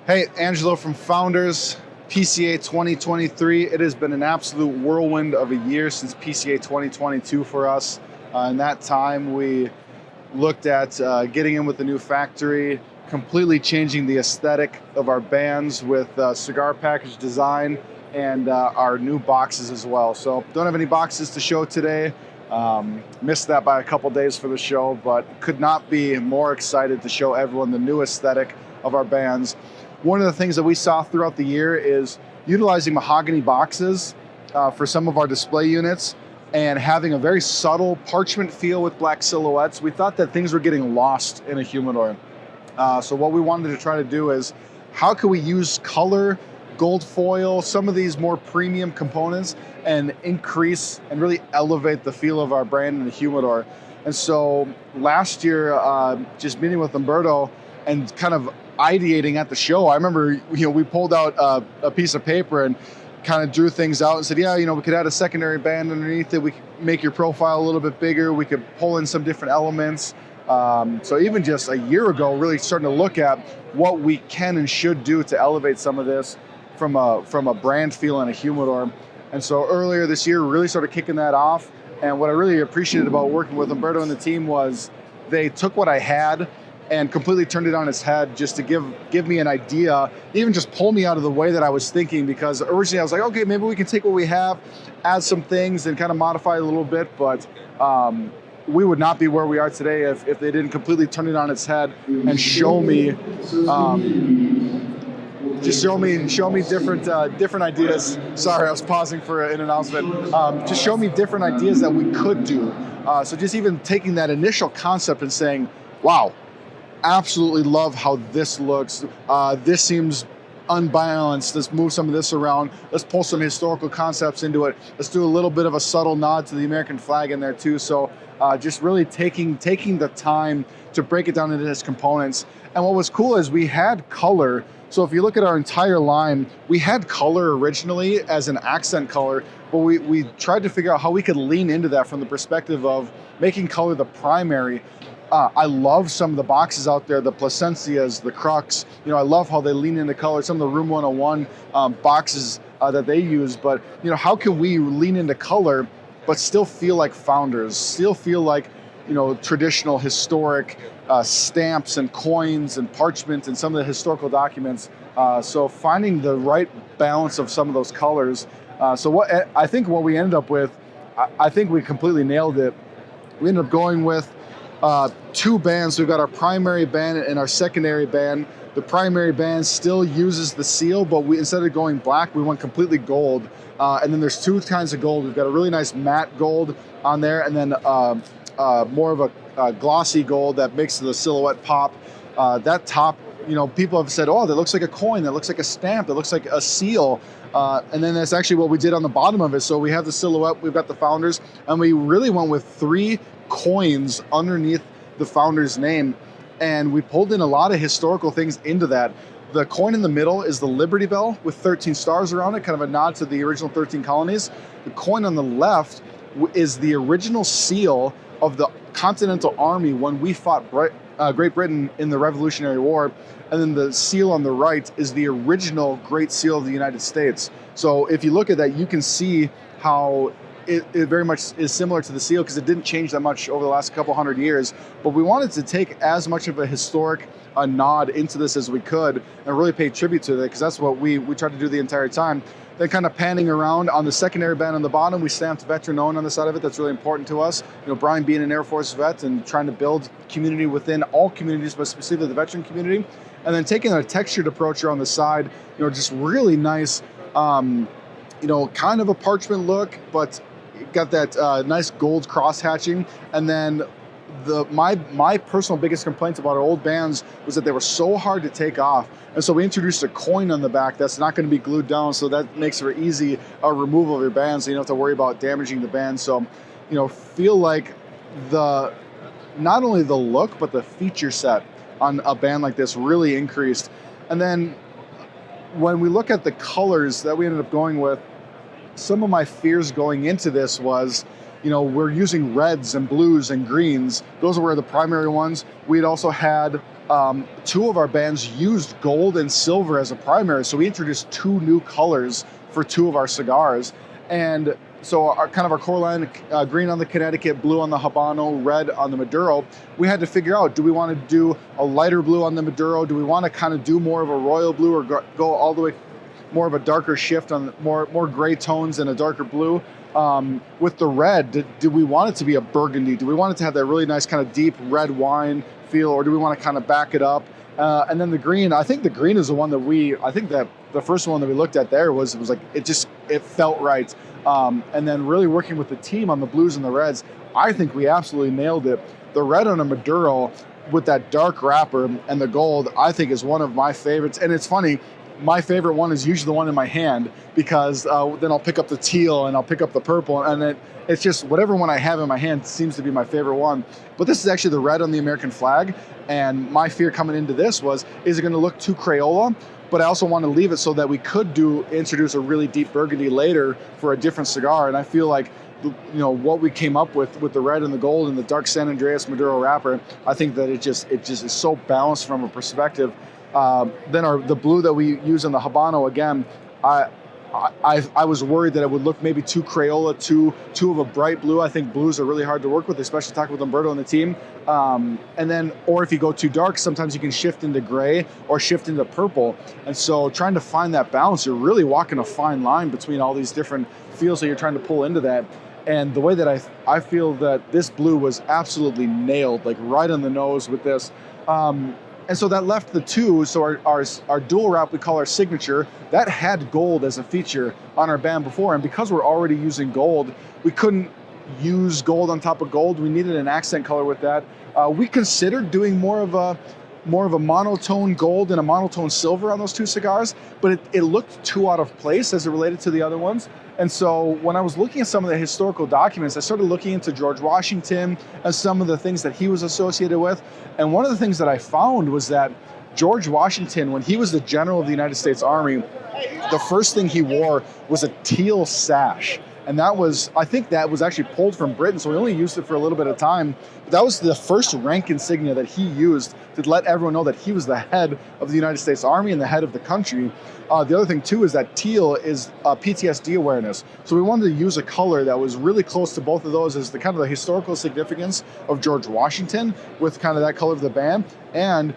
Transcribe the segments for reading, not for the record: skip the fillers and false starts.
Hey, Angelo from Founders, PCA 2023. It has been an absolute whirlwind of a year since PCA 2022 for us. In that time, we looked at getting in with the new factory, completely changing the aesthetic of our bands with cigar package design and our new boxes as well. So don't have any boxes to show today. Missed that by a couple days for the show, but could not be more excited to show everyone the new aesthetic of our bands. One of the things that we saw throughout the year is utilizing mahogany boxes for some of our display units and having a very subtle parchment feel with black silhouettes. We thought that things were getting lost in a humidor. So what we wanted to try to do is, how can we use color, gold foil, some of these more premium components and increase and really elevate the feel of our brand in the humidor. And so last year, just meeting with Umberto and kind of ideating at the show, I remember, we pulled out a piece of paper and kind of drew things out and said, yeah, we could add a secondary band underneath it. We could make your profile a little bit bigger. We could pull in some different elements. So even just a year ago, really starting to look at what we can and should do to elevate some of this from a brand feel and a humidor. And so earlier this year, really started kicking that off. And what I really appreciated about working with Umberto and the team was they took what I had and completely turned it on its head just to give me an idea, even just pull me out of the way that I was thinking, because originally I was like, okay, maybe we can take what we have, add some things and kind of modify it a little bit, but we would not be where we are today if they didn't completely turn it on its head and show me, show me different ideas. Sorry, I was pausing for an announcement. Just show me different ideas that we could do. So just even taking that initial concept and saying, wow, absolutely love how this looks. This seems unbalanced. Let's move some of this around. Let's pull some historical concepts into it. Let's do a little bit of a subtle nod to the American flag in there too. So just really taking the time to break it down into its components. And what was cool is we had color. So if you look at our entire line, we had color originally as an accent color, but we tried to figure out how we could lean into that from the perspective of making color the primary. I love some of the boxes out there, the Placencias, the Crux. I love how they lean into color, some of the Room 101 boxes that they use. But, how can we lean into color, but still feel like Founders, still feel like, traditional, historic stamps and coins and parchment and some of the historical documents. So finding the right balance of some of those colors. So what we ended up with, I think we completely nailed it. We ended up going with two bands. We've got our primary band and our secondary band. The primary band still uses the seal, but instead of going black, we went completely gold. And then there's two kinds of gold. We've got a really nice matte gold on there, and then more of a glossy gold that makes the silhouette pop. That top, people have said, oh, that looks like a coin, that looks like a stamp, that looks like a seal. And then that's actually what we did on the bottom of it. So we have the silhouette, we've got the Founders, and we really went with 3 coins underneath the Founders name. And we pulled in a lot of historical things into that. The coin in the middle is the Liberty Bell with 13 stars around it, kind of a nod to the original 13 colonies. The coin on the left is the original seal of the Continental Army when we fought Great Britain in the Revolutionary War. And then the seal on the right is the original Great Seal of the United States. So if you look at that, you can see how it very much is similar to the seal, because it didn't change that much over the last couple hundred years. But we wanted to take as much of a historic nod into this as we could and really pay tribute to it, because that's what we tried to do the entire time. Then kind of panning around on the secondary band on the bottom, we stamped veteran owned on the side of it. That's really important to us. Brian being an Air Force vet and trying to build community within all communities, but specifically the veteran community. And then taking a textured approach here on the side, just really nice, kind of a parchment look, but got that nice gold cross hatching. And then my personal biggest complaints about our old bands was that they were so hard to take off. And so we introduced a coin on the back that's not going to be glued down, so that makes for easy removal of your band, so you don't have to worry about damaging the band. So, feel like not only the look, but the feature set on a band like this really increased. And then when we look at the colors that we ended up going with, some of my fears going into this was, we're using reds and blues and greens. Those were the primary ones. We'd also had two of our bands used gold and silver as a primary. So we introduced two new colors for two of our cigars. And so our core line, green on the Connecticut, blue on the Habano, red on the Maduro. We had to figure out, do we want to do a lighter blue on the Maduro? Do we want to kind of do more of a royal blue, or go all the way more of a darker shift on more gray tones and a darker blue? With the red, do we want it to be a burgundy? Do we want it to have that really nice kind of deep red wine feel, or do we want to kind of back it up? And then the green, I think the green is the one that I think that the first one that we looked at there was like, it felt right. And then really working with the team on the blues and the reds, I think we absolutely nailed it. The red on a Maduro with that dark wrapper and the gold, I think is one of my favorites. And it's funny, my favorite one is usually the one in my hand, because then I'll pick up the teal and I'll pick up the purple, and it's just whatever one I have in my hand seems to be my favorite one. But this is actually the red on the American flag, and my fear coming into this was, is it going to look too Crayola? But I also want to leave it so that we could introduce a really deep burgundy later for a different cigar. And I feel like, what we came up with the red and the gold and the dark San Andreas Maduro wrapper, I think that it just is so balanced from a perspective. Then the blue that we use in the Habano, again, I was worried that it would look maybe too Crayola, too of a bright blue. I think blues are really hard to work with, especially talking with Umberto and the team. Or if you go too dark, sometimes you can shift into gray or shift into purple. And so trying to find that balance, you're really walking a fine line between all these different feels that you're trying to pull into that. And the way that I feel that this blue was absolutely nailed, like right on the nose with this. And so that left the two. So our dual wrap, we call our signature, that had gold as a feature on our band before. And because we're already using gold, we couldn't use gold on top of gold. We needed an accent color with that. We considered doing more of a monotone gold and a monotone silver on those two cigars, but it looked too out of place as it related to the other ones. And so when I was looking at some of the historical documents, I started looking into George Washington and some of the things that he was associated with. And one of the things that I found was that George Washington, when he was the general of the United States Army, the first thing he wore was a teal sash. And I think that was actually pulled from Britain, so we only used it for a little bit of time. But that was the first rank insignia that he used to let everyone know that he was the head of the United States Army and the head of the country. The other thing too is that teal is PTSD awareness. So we wanted to use a color that was really close to both of those as the kind of the historical significance of George Washington with kind of that color of the band. And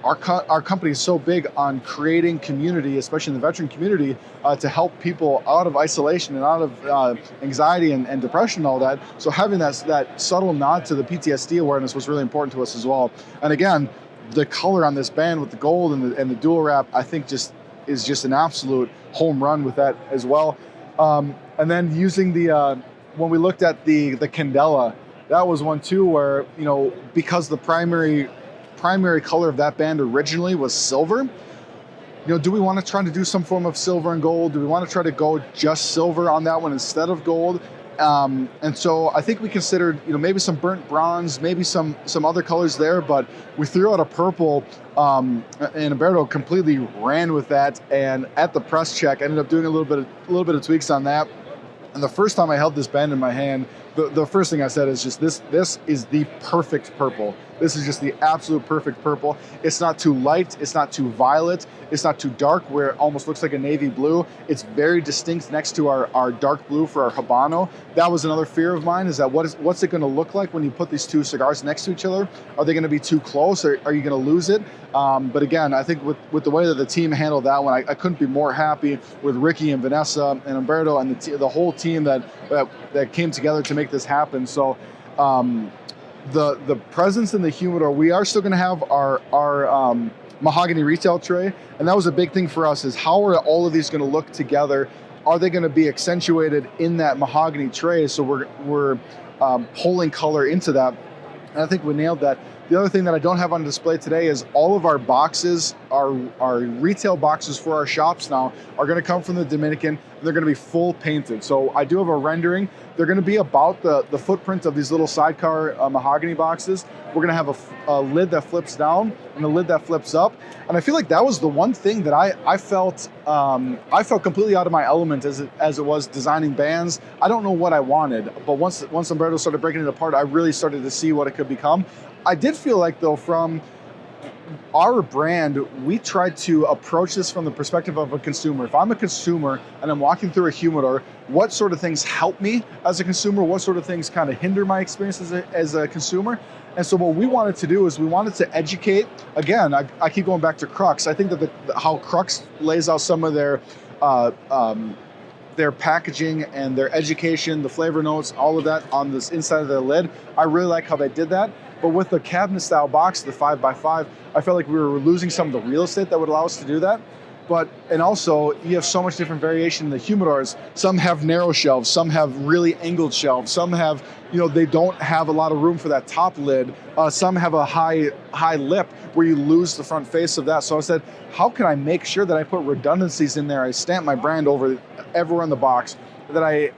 our company is so big on creating community, especially in the veteran community, to help people out of isolation and out of anxiety and depression and all that. So having that subtle nod to the PTSD awareness was really important to us as well. And again, the color on this band with the gold and the dual wrap, I think is just an absolute home run with that as well. And then using when we looked at the Candela, that was one too where, because the primary color of that band originally was silver, do we want to try to do some form of silver and gold? Do we want to try to go just silver on that one instead of gold? And so I think we considered, maybe some burnt bronze, maybe some other colors there, but we threw out a purple, and Umberto completely ran with that. And at the press check, ended up doing a little bit of tweaks on that. And the first time I held this band in my hand, the first thing I said is just this is the perfect purple. This is just the absolute perfect purple. It's not too light, it's not too violet, it's not too dark where it almost looks like a navy blue. It's very distinct next to our dark blue for our Habano. That was another fear of mine, is that what's it gonna look like when you put these two cigars next to each other? Are they gonna be too close, or are you gonna lose it? But again, I think with the way that the team handled that one, I couldn't be more happy with Ricky and Vanessa and Umberto and the whole team that came together to make this happen. So the presence in the humidor, we are still going to have our mahogany retail tray, and that was a big thing for us, is how are all of these going to look together? Are they going to be accentuated in that mahogany tray? So we're pulling color into that, and I think we nailed that. The other thing that I don't have on display today is all of our boxes, our retail boxes for our shops now are going to come from the Dominican, and they're going to be full painted. So I do have a rendering. They're going to be about the footprint of these little sidecar mahogany boxes. We're going to have a lid that flips down and a lid that flips up. And I feel like that was the one thing that I felt completely out of my element as it was designing bands. I don't know what I wanted, but once Umberto started breaking it apart, I really started to see what it could become. I did feel like, though, from our brand, we try to approach this from the perspective of a consumer. If I'm a consumer and I'm walking through a humidor, what sort of things help me as a consumer? What sort of things kind of hinder my experience as a consumer? And so what we wanted to do is we wanted to educate. Again, I keep going back to Crux. I think that how Crux lays out some of their packaging and their education, the flavor notes, all of that on this inside of their lid. I really like how they did that. But with the cabinet style box, the 5x5, I felt like we were losing some of the real estate that would allow us to do that. And also you have so much different variation in the humidors. Some have narrow shelves, some have really angled shelves, some have, they don't have a lot of room for that top lid. Some have a high lip where you lose the front face of that. So I said, how can I make sure that I put redundancies in there? I stamp my brand over everywhere in the box, that I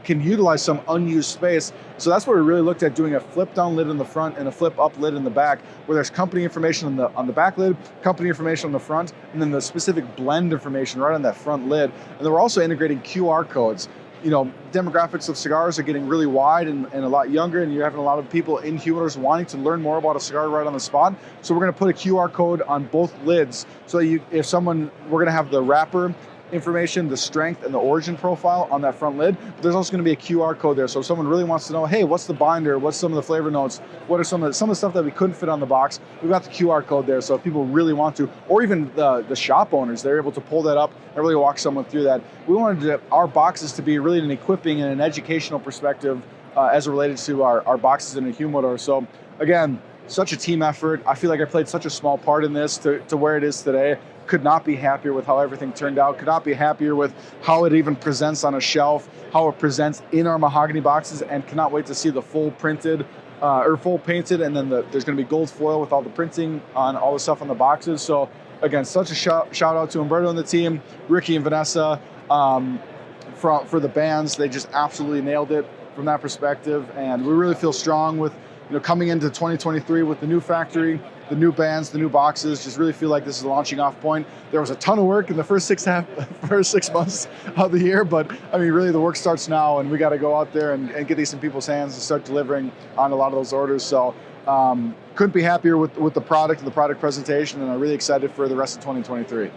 can utilize some unused space. So that's where we really looked at doing a flip down lid in the front and a flip up lid in the back, where there's company information on the back lid, company information on the front, and then the specific blend information right on that front lid. And then we're also integrating QR codes. Demographics of cigars are getting really wide and a lot younger, and you're having a lot of people in humidors wanting to learn more about a cigar right on the spot. So we're going to put a QR code on both lids. So we're going to have the wrapper information, the strength, and the origin profile on that front lid. But there's also going to be a QR code there. So if someone really wants to know, hey, what's the binder? What's some of the flavor notes? What are some of the stuff that we couldn't fit on the box? We've got the QR code there. So if people really want to, or even the shop owners, they're able to pull that up and really walk someone through that. We wanted our boxes to be really an equipping and an educational perspective as related to our boxes in a humidor. So again, such a team effort. I feel like I played such a small part in this to where it is today. Could not be happier with how everything turned out. Could not be happier with how it even presents on a shelf, how it presents in our mahogany boxes, and cannot wait to see the full printed or full painted. And then there's going to be gold foil with all the printing on all the stuff on the boxes. So again, such a shout out to Umberto and the team, Ricky and Vanessa for the bands. They just absolutely nailed it from that perspective. And we really feel strong with coming into 2023 with the new factory, the new bands, the new boxes. Just really feel like this is a launching off point. There was a ton of work in the first 6 months of the year, but I mean, really the work starts now, and we got to go out there and get these in people's hands and start delivering on a lot of those orders. So couldn't be happier with the product and the product presentation, and I'm really excited for the rest of 2023.